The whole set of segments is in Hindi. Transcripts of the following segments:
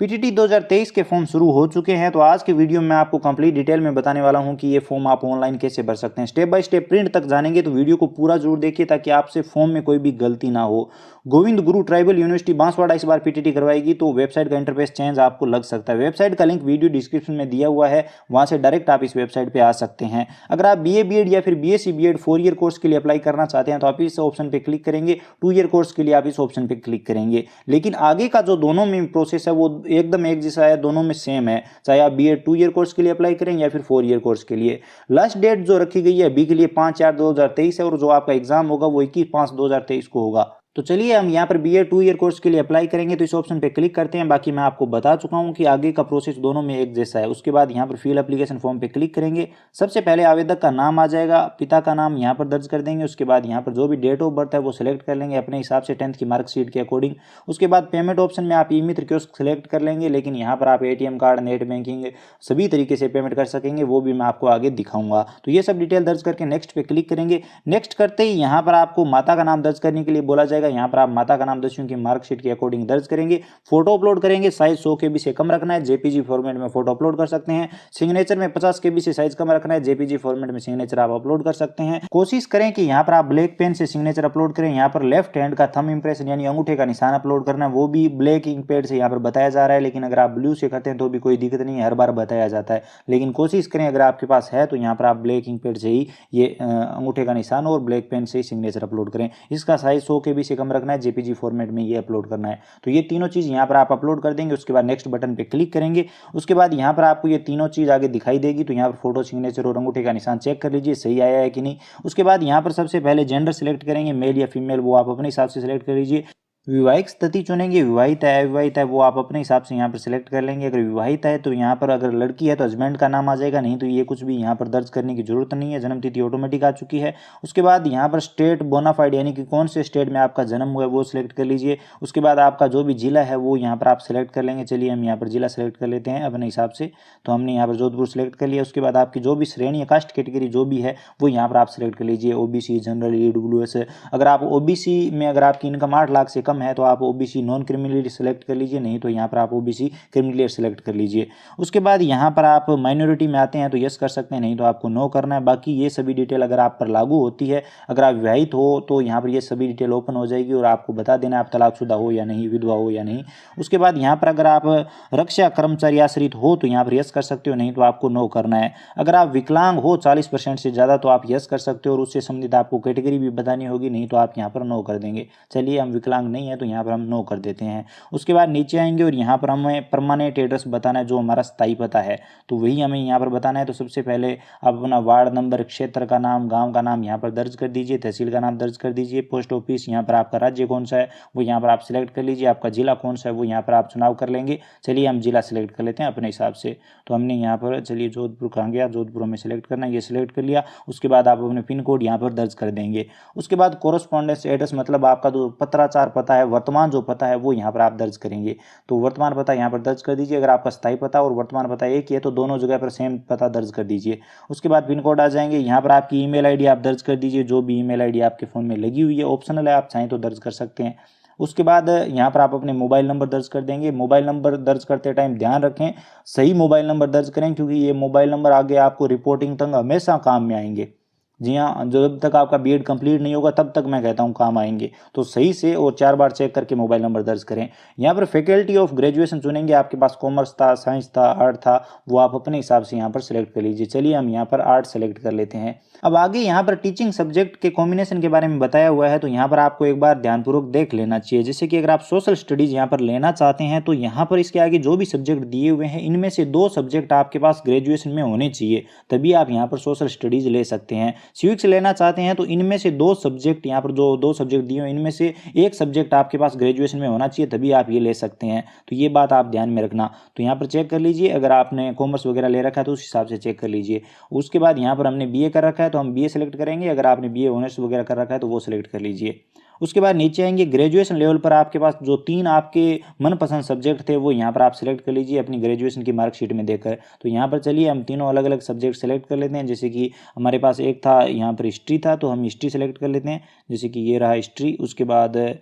पीटीटी 2023 के फॉर्म शुरू हो चुके हैं। तो आज के वीडियो में आपको कंप्लीट डिटेल में बताने वाला हूं कि ये फॉर्म आप ऑनलाइन कैसे भर सकते हैं। स्टेप बाय स्टेप प्रिंट तक जानेंगे तो वीडियो को पूरा जरूर देखिए ताकि आपसे फॉर्म में कोई भी गलती ना हो। गोविंद गुरु ट्राइबल यूनिवर्सिटी बांसवाड़ा इस बार पीटीटी करवाएगी, तो वेबसाइट का इंटरफेस चेंज आपको लग सकता है। वेबसाइट का लिंक वीडियो डिस्क्रिप्शन में दिया हुआ है, वहां से डायरेक्ट आप इस वेबसाइट पे आ सकते हैं। अगर आप बीए बीएड या फिर बीएससी बीएड 4 ईयर कोर्स के लिए अप्लाई करना चाहते हैं तो आप इस ऑप्शन पे क्लिक करेंगे। 2 ईयर कोर्स के लिए आप इस ऑप्शन पे क्लिक करेंगे। लेकिन आगे का जो दोनों में प्रोसेस है वो एकदम एक जैसा है, दोनों में सेम है, चाहे आप बीएड 2 ईयर कोर्स के लिए अप्लाई करें या फिर 4 ईयर कोर्स के लिए। लास्ट डेट जो रखी गई है अभी के लिए 5/4/2023 है और जो आपका एग्जाम होगा वो 21/5/2023 को होगा। तो चलिए हम यहाँ पर बीए 2 ईयर कोर्स के लिए अप्लाई करेंगे, तो इस ऑप्शन पे क्लिक करते हैं। बाकी मैं आपको बता चुका हूँ कि आगे का प्रोसेस दोनों में एक जैसा है। उसके बाद यहाँ पर फिल एप्लीकेशन फॉर्म पे क्लिक करेंगे। सबसे पहले आवेदक का नाम आ जाएगा, पिता का नाम यहाँ पर दर्ज कर देंगे। उसके बाद यहाँ पर जो भी डेट ऑफ बर्थ है वो सिलेक्ट कर लेंगे अपने हिसाब से 10th की मार्कशीट के अकॉर्डिंग। उसके बाद पेमेंट ऑप्शन में आप ई मित्र कियोस्क सेलेक्ट कर लेंगे, लेकिन यहाँ पर आप एटीएम कार्ड, नेट बैंकिंग सभी तरीके से पेमेंट कर सकेंगे, वो भी मैं आपको आगे दिखाऊंगा। तो ये सब डिटेल दर्ज करके नेक्स्ट पे क्लिक करेंगे। नेक्स्ट करते ही यहाँ पर आपको माता का नाम दर्ज करने के लिए बोला जाएगा। यहाँ पर आप माता नाम 10वीं की मार्कशीट के अकॉर्डिंग दर्ज करेंगे। फोटो अपलोड करेंगे, साइज 100 KB से कम रखना है, जेपीजी फॉर्मेट में फोटो अपलोड कर सकते हैं। सिग्नेचर में 50 KB से साइज कम रखना है, जेपीजी फॉर्मेट में सिग्नेचर आप अपलोड कर सकते हैं। कोशिश करें कि यहाँ पर आप ब्लैक पेन से सिग्नेचर अपलोड करें। यहाँ पर लेफ्ट हैंड का थंब इंप्रेशन यानी अंगूठे का निशान अपलोड करना है, वो भी ब्लैक इंक पैड से यहाँ पर बताया जा रहा है। लेकिन अगर आप ब्लू से करते हैं तो भी कोई दिक्कत नहीं है, हर बार बताया जाता है। लेकिन कोशिश करें अगर आपके पास है तो यहाँ पर आप ब्लैक इंक पैड से ही ये अंगूठे का निशान और ब्लैक पेन से ही सिग्नेचर अपलोड करें। इसका साइज 100 KB से कम रखना है, जेपीजी फॉर्मेट में ये अपलोड करना है। तो ये तीनों चीज यहाँ पर आप अपलोड कर देंगे। उसके बाद नेक्स्ट बटन पे क्लिक करेंगे। उसके बाद यहाँ पर आपको ये तीनों चीज आगे दिखाई देगी। तो यहाँ पर फोटो, सिग्नेचर और अंगूठे का निशान चेक कर लीजिए सही आया है कि नहीं। उसके बाद यहाँ पर सबसे पहले जेंडर सिलेक्ट करेंगे, मेल या फीमेल, वो आप अपने हिसाब से सिलेक्ट कर लीजिए। विवाहित स्थिति चुनेंगे, विवाहित है अविवाहित है वो आप अपने हिसाब से यहाँ पर सिलेक्ट कर लेंगे। अगर विवाहित है तो यहाँ पर, अगर लड़की है तो हस्बैंड का नाम आ जाएगा, नहीं तो ये कुछ भी यहाँ पर दर्ज करने की जरूरत नहीं है, जन्म तिथि ऑटोमेटिक आ चुकी है। उसके बाद यहाँ पर स्टेट बोनाफाइड यानी कि कौन से स्टेट में आपका जन्म हुआ है वो सिलेक्ट कर लीजिए। उसके बाद आपका जो भी जिला है वो यहाँ पर आप सिलेक्ट कर लेंगे। चलिए हम यहाँ पर जिला सेलेक्ट कर लेते हैं अपने हिसाब से। तो हमने यहाँ पर जोधपुर सेलेक्ट कर लिया। उसके बाद आपकी जो भी श्रेणी या कास्ट कैटेगरी जो भी है वो यहाँ पर आप सिलेक्ट कर लीजिए, ओबीसी, जनरल, ईडब्ल्यूएस। अगर आप ओबीसी में अगर आपकी इनकम 8 लाख से कम है तो आप ओबीसी नॉन क्रिमिनली सिलेक्ट कर लीजिए, नहीं तो यहाँ पर आप ओबीसी क्रिमिनली सिलेक्ट कर लीजिए। उसके बाद यहाँ पर आप माइनॉरिटी में आते हैं तो यस कर सकते हैं, नहीं तो आपको नो करना है। बाकी ये सभी डिटेल अगर आप पर लागू होती है, अगर आप विवाहित हो तो यहाँ पर ये सभी डिटेल ओपन हो जाएगी और आपको बता देना आप तलाकशुदा हो या नहीं, विधवा हो या नहीं। उसके बाद यहाँ पर अगर आप रक्षा कर्मचारी आश्रित हो तो यहाँ पर यस कर सकते हो, नहीं तो आपको नो करना है। अगर आप विकलांग हो 40% से ज़्यादा तो आप यस कर सकते हो और उससे संबंधित आपको कैटेगरी भी बतानी होगी, नहीं तो आप यहाँ पर नो कर देंगे। चलिए हम विकलांग नहीं है तो यहाँ पर हम नो कर देते हैं। उसके बाद नीचे आएंगे और यहाँ पर हमें परमानेंट एड्रेस बताना है, जो हमारा स्थायी पता है तो वही हमें यहाँ पर बताना है। तो सबसे पहले आप अपना वार्ड नंबर, क्षेत्र का नाम, गांव का नाम यहाँ पर दर्ज कर दीजिए, तहसील का नाम दर्ज कर दीजिए, पोस्ट ऑफिस, यहाँ पर आपका राज्य कौन सा है वो यहाँ पर आप सिलेक्ट कर लीजिए, आपका जिला कौन सा है वो यहाँ पर आप चुनाव कर लेंगे। चलिए हम जिला सेलेक्ट कर लेते हैं अपने हिसाब से। तो हमने यहाँ पर, चलिए जोधपुर कहाँ गया, जोधपुर हमें सेलेक्ट करना है, ये सिलेक्ट कर लिया। उसके बाद आप अपने पिन कोड यहाँ पर दर्ज कर देंगे। उसके बाद कोरस्पॉन्डेंस एड्रेस मतलब आपका जो पत्राचार पता है, वर्तमान जो पता है वो यहाँ पर आप दर्ज करेंगे। तो वर्तमान पता यहाँ पर दर्ज कर दीजिए। अगर आपका स्थायी पता और वर्तमान पता एक ही है तो दोनों जगह पर सेम पता दर्ज कर दीजिए। उसके बाद पिन कोड आ जाएंगे। यहाँ पर आपकी ईमेल आईडी आप दर्ज कर दीजिए, जो भी ईमेल आईडी आपके फ़ोन में लगी हुई है, ऑप्शनल है, आप चाहें तो दर्ज कर सकते हैं। उसके बाद यहाँ पर आप अपने मोबाइल नंबर दर्ज कर देंगे। मोबाइल नंबर दर्ज करते टाइम ध्यान रखें सही मोबाइल नंबर दर्ज करें, क्योंकि ये मोबाइल नंबर आगे आपको रिपोर्टिंग तक हमेशा काम में आएंगे। जी हाँ, जब तक आपका बीएड कंप्लीट नहीं होगा तब तक मैं कहता हूँ काम आएंगे। तो सही से और 4 बार चेक करके मोबाइल नंबर दर्ज करें। यहाँ पर फैकल्टी ऑफ ग्रेजुएशन चुनेंगे, आपके पास कॉमर्स था, साइंस था, आर्ट था, वो आप अपने हिसाब से यहाँ पर सिलेक्ट कर लीजिए। चलिए हम यहाँ पर आर्ट सेलेक्ट कर लेते हैं। अब आगे यहाँ पर टीचिंग सब्जेक्ट के कॉम्बिनेशन के बारे में बताया हुआ है, तो यहाँ पर आपको एक बार ध्यानपूर्वक देख लेना चाहिए। जैसे कि अगर आप सोशल स्टडीज यहाँ पर लेना चाहते हैं तो यहाँ पर इसके आगे जो भी सब्जेक्ट दिए हुए हैं इनमें से 2 सब्जेक्ट आपके पास ग्रेजुएशन में होने चाहिए, तभी आप यहाँ पर सोशल स्टडीज ले सकते हैं। सिविक्स लेना चाहते हैं तो इनमें से 2 सब्जेक्ट, यहाँ पर जो 2 सब्जेक्ट दिए हैं इनमें से एक सब्जेक्ट आपके पास ग्रेजुएशन में होना चाहिए, तभी आप ये ले सकते हैं। तो ये बात आप ध्यान में रखना। तो यहाँ पर चेक कर लीजिए, अगर आपने कॉमर्स वगैरह ले रखा है तो उस हिसाब से चेक कर लीजिए। उसके बाद यहाँ पर हमने बीए कर रखा है तो हम बीए सेलेक्ट करेंगे, अगर आपने बीए ऑनर्स वगैरह कर रखा है तो वो सिलेक्ट कर लीजिए। उसके बाद नीचे आएंगे, ग्रेजुएशन लेवल पर आपके पास जो 3 आपके मनपसंद सब्जेक्ट थे वो यहाँ पर आप सिलेक्ट कर लीजिए अपनी ग्रेजुएशन की मार्कशीट में देकर। तो यहाँ पर चलिए हम तीनों अलग अलग सब्जेक्ट सेलेक्ट कर लेते हैं। जैसे कि हमारे पास एक था यहाँ पर हिस्ट्री था, तो हम हिस्ट्री सेलेक्ट कर लेते हैं। जैसे कि ये रहा हिस्ट्री। उसके बाद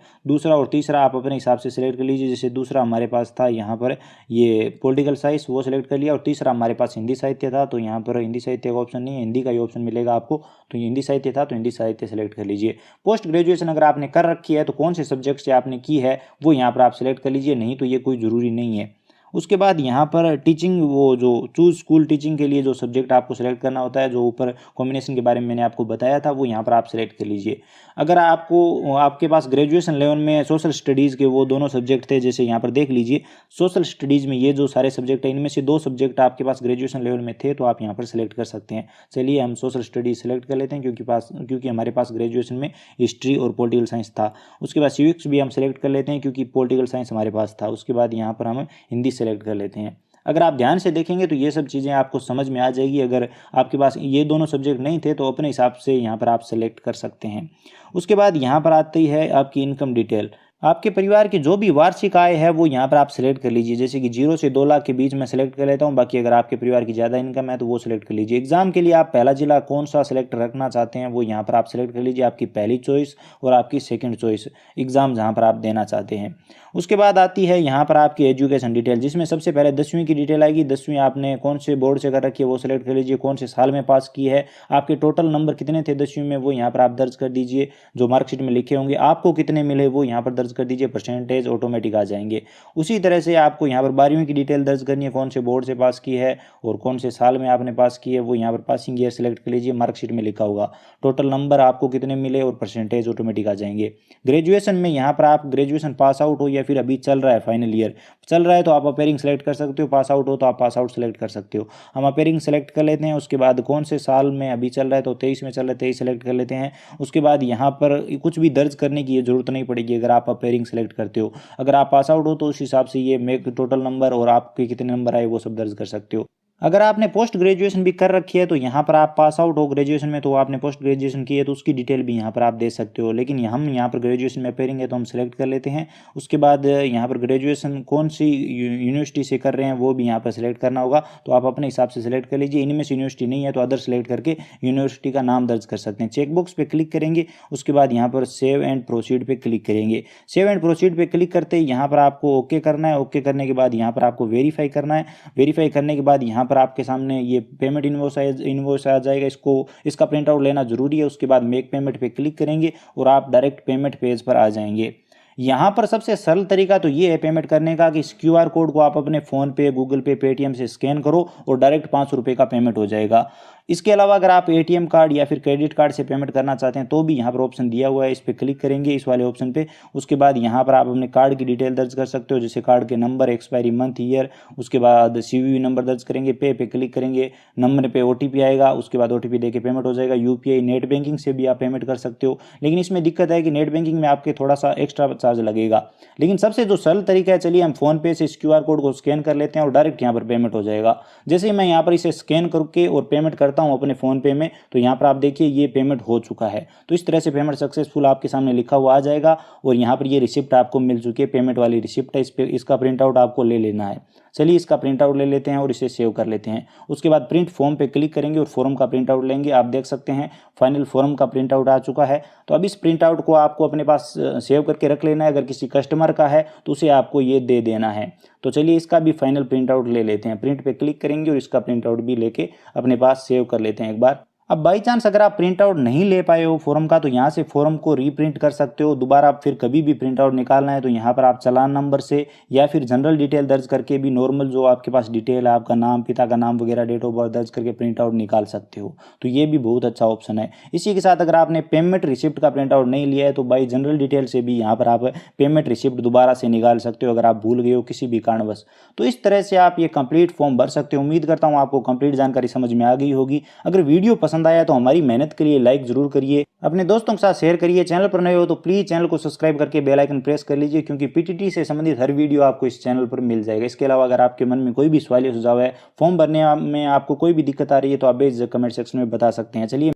दूसरा और तीसरा आप अपने हिसाब से सिलेक्ट कर लीजिए। जैसे दूसरा हमारे पास था यहाँ पर ये पॉलिटिकल साइंस, वो सिलेक्ट कर लिया। और तीसरा हमारे पास हिंदी साहित्य था, तो यहाँ पर हिंदी साहित्य का ऑप्शन नहीं है, हिंदी का ही ऑप्शन मिलेगा आपको। तो ये हिंदी साहित्य था, तो हिंदी साहित्य सेलेक्ट कर लीजिए। पोस्ट ग्रेजुएशन अगर आपने कर रखी है तो कौन से सब्जेक्ट से आपने की है वो यहाँ पर आप सिलेक्ट कर लीजिए, नहीं तो ये कोई ज़रूरी नहीं है। उसके बाद यहाँ पर टीचिंग, वो जो चूज स्कूल टीचिंग के लिए जो सब्जेक्ट आपको सेलेक्ट करना होता है, जो ऊपर कॉम्बिनेशन के बारे में मैंने आपको बताया था, वो यहाँ पर आप सेलेक्ट कर लीजिए। अगर आपको आपके पास ग्रेजुएशन लेवल में सोशल स्टडीज़ के वो दोनों सब्जेक्ट थे, जैसे यहाँ पर देख लीजिए सोशल स्टडीज़ में ये जो सारे सब्जेक्ट हैं इनमें से 2 सब्जेक्ट आपके पास ग्रेजुएशन लेवल में थे, तो आप यहाँ पर सेलेक्ट कर सकते हैं। चलिए हम सोशल स्टडीज़ सेलेक्ट कर लेते हैं क्योंकि हमारे पास ग्रेजुएशन में हिस्ट्री और पॉलिटिकल साइंस था। उसके बाद सिविक्स भी हम सेलेक्ट कर लेते हैं क्योंकि पॉलिटिकल साइंस हमारे पास था। उसके बाद यहाँ पर हम हिंदी सेलेक्ट कर लेते हैं। अगर आप ध्यान से देखेंगे तो ये सब चीज़ें आपको समझ में आ जाएगी। अगर आपके पास ये दोनों सब्जेक्ट नहीं थे तो अपने हिसाब से यहाँ पर आप सेलेक्ट कर सकते हैं। उसके बाद यहाँ पर आती है आपकी इनकम डिटेल। आपके परिवार की जो भी वार्षिक आय है वो यहाँ पर आप सेलेक्ट कर लीजिए। जैसे कि 0 से 2 लाख के बीच में सेलेक्ट कर लेता हूँ। बाकी अगर आपके परिवार की ज़्यादा इनकम है तो वो सेलेक्ट कर लीजिए। एग्जाम के लिए आप पहला जिला कौन सा सेलेक्ट रखना चाहते हैं वो यहाँ पर आप सेलेक्ट कर लीजिए, आपकी पहली चॉइस और आपकी सेकंड चॉइस, एग्जाम जहाँ पर आप देना चाहते हैं। उसके बाद आती है यहाँ पर आपकी एजुकेशन डिटेल, जिसमें सबसे पहले 10वीं की डिटेल आएगी। 10वीं आपने कौन से बोर्ड से कर रखी है वो सेलेक्ट कर लीजिए, कौन से साल में पास की है, आपके टोटल नंबर कितने थे 10वीं में वो यहाँ पर आप दर्ज कर दीजिए। जो मार्कशीट में लिखे होंगे आपको कितने मिले वो यहाँ पर दर्ज कर दीजिए, परसेंटेज ऑटोमेटिक आ जाएंगे। उसी तरह से आपको यहाँ पर 12वीं की डिटेल दर्ज करनी है, कौन से बोर्ड से पास की है और कौन से साल में आपने पास की है वो यहाँ पर पासिंग ईयर सेलेक्ट कर लीजिए, मार्कशीट में लिखा होगा। टोटल नंबर आपको कितने मिले और परसेंटेज ऑटोमेटिक आ जाएंगे। ग्रेजुएशन में यहाँ पर आप ग्रेजुएशन पास आउट हो या फिर अभी चल रहा है, फाइनल ईयर चल रहा है, तो आप अपेयरिंग सेलेक्ट कर सकते हो। पास आउट हो तो आप पास आउट सेलेक्ट कर सकते हो। हम अपेयरिंग सेलेक्ट कर लेते हैं। उसके बाद कौन से साल में अभी चल रहा है, तो 23 में चल रहा है, 23 सेलेक्ट कर लेते हैं। उसके बाद यहाँ पर कुछ भी दर्ज करने की जरूरत नहीं पड़ेगी अगर आप अपेयरिंग सेलेक्ट करते हो। अगर आप पास आउट हो तो उस हिसाब से ये मेक टोटल नंबर और आपके कितने नंबर आए वो सब दर्ज कर सकते हो। अगर आपने पोस्ट ग्रेजुएशन भी कर रखी है तो यहाँ पर आप पास आउट हो ग्रेजुएशन में, तो आपने पोस्ट ग्रेजुएशन की है तो उसकी डिटेल भी यहाँ पर आप दे सकते हो। लेकिन हम यहाँ पर ग्रेजुएशन में अपेयरिंग है तो हम सेलेक्ट कर लेते हैं। उसके बाद यहाँ पर ग्रेजुएशन कौन सी यूनिवर्सिटी से कर रहे हैं वो भी यहाँ पर सेलेक्ट करना होगा, तो आप अपने हिसाब से सेलेक्ट कर लीजिए। इनमें से यूनिवर्सिटी नहीं है तो अदर सेलेक्ट करके यूनिवर्सिटी का नाम दर्ज कर सकते हैं। चेकबॉक्स पे क्लिक करेंगे, उसके बाद यहाँ पर सेव एंड प्रोसीड पे क्लिक करेंगे। सेव एंड प्रोसीड पे क्लिक करते ही यहाँ पर आपको ओके करना है। ओके करने के बाद यहाँ पर आपको वेरीफाई करना है। वेरीफाई करने के बाद यहाँ पर आपके सामने ये पेमेंट इनवॉइस आ जाएगा, इसका प्रिंट आउट लेना जरूरी है। उसके बाद मेक पेमेंट पे क्लिक करेंगे और आप डायरेक्ट पेमेंट पेज पर आ जाएंगे। यहाँ पर सबसे सरल तरीका तो ये है पेमेंट करने का कि इस क्यूआर कोड को आप अपने फ़ोन पे, गूगल पे, पेटीएम से स्कैन करो और डायरेक्ट 5 रुपये का पेमेंट हो जाएगा। इसके अलावा अगर आप एटीएम कार्ड या फिर क्रेडिट कार्ड से पेमेंट करना चाहते हैं तो भी यहाँ पर ऑप्शन दिया हुआ है, इस पर क्लिक करेंगे, इस वाले ऑप्शन पे। उसके बाद यहाँ पर आप अपने कार्ड की डिटेल दर्ज कर सकते हो, जैसे कार्ड के नंबर, एक्सपायरी मंथ, ईयर। उसके बाद सीवीवी नंबर दर्ज करेंगे, पे क्लिक करेंगे, नंबर पे ओटीपी आएगा। उसके बाद ओटीपी देके पेमेंट हो जाएगा। यूपीआई, नेट बैंकिंग से भी आप पेमेंट कर सकते हो, लेकिन इसमें दिक्कत है कि नेट बैंकिंग में आपके थोड़ा सा एक्स्ट्रा चार्ज लगेगा। लेकिन सबसे जो सरल तरीका है, चलिए हम फोन पे से इस क्यूआर कोड को स्कैन कर लेते हैं और डायरेक्ट यहाँ पर पेमेंट हो जाएगा। जैसे ही मैं यहाँ पर इसे स्कैन करके और पेमेंट करता हूँ अपने फोन पे में, तो यहाँ पर आप देखिए ये पेमेंट हो चुका है। तो इस तरह से पेमेंट सक्सेसफुल आपके सामने लिखा हुआ आ जाएगा और यहाँ पर ये रिसिप्ट आपको मिल चुकी है, पेमेंट वाली रिसिप्ट है। इसका प्रिंट आउट आपको ले लेना है। चलिए इसका प्रिंट आउट ले लेते हैं और इसे सेव कर लेते हैं। उसके बाद प्रिंट फॉर्म पे क्लिक करेंगे और फॉर्म का प्रिंट आउट लेंगे। आप देख सकते हैं फाइनल फॉर्म का प्रिंट आउट आ चुका है। तो अब इस प्रिंट आउट को आपको अपने पास सेव करके रख लेना है। अगर किसी कस्टमर का है तो उसे आपको ये दे देना है। तो चलिए इसका भी फाइनल प्रिंट आउट ले लेते हैं। प्रिंट पे क्लिक करेंगे और इसका प्रिंट आउट भी लेके अपने पास सेव कर लेते हैं एक बार। अब बाई चांस अगर आप प्रिंट आउट नहीं ले पाए हो फॉर्म का, तो यहाँ से फॉर्म को रीप्रिंट कर सकते हो। दोबारा आप फिर कभी भी प्रिंट आउट निकालना है तो यहाँ पर आप चालान नंबर से या फिर जनरल डिटेल दर्ज करके भी नॉर्मल जो आपके पास डिटेल है, आपका नाम, पिता का नाम वगैरह, डेट ऑफ बर्थ दर्ज करके प्रिंट आउट निकाल सकते हो। तो ये भी बहुत अच्छा ऑप्शन है। इसी के साथ अगर आपने पेमेंट रिसिप्ट का प्रिंट आउट नहीं लिया है तो बाई जनरल डिटेल से भी यहाँ पर आप पेमेंट रिसिप्ट दोबारा से निकाल सकते हो अगर आप भूल गए हो किसी भी कारणवश। तो इस तरह से आप ये कंप्लीट फॉर्म भर सकते हो। उम्मीद करता हूँ आपको कंप्लीट जानकारी समझ में आ गई होगी। अगर वीडियो पसंद आया तो हमारी मेहनत के लिए लाइक जरूर करिए, अपने दोस्तों के साथ शेयर करिए। चैनल पर नए हो तो प्लीज चैनल को सब्सक्राइब करके बेल आइकन प्रेस कर लीजिए, क्योंकि पीटीटी से संबंधित हर वीडियो आपको इस चैनल पर मिल जाएगा। इसके अलावा अगर आपके मन में कोई भी सवाल या सुझाव है, फॉर्म भरने में आपको कोई भी दिक्कत आ रही है, तो आप बेझिझक कमेंट सेक्शन में बता सकते हैं। चलिए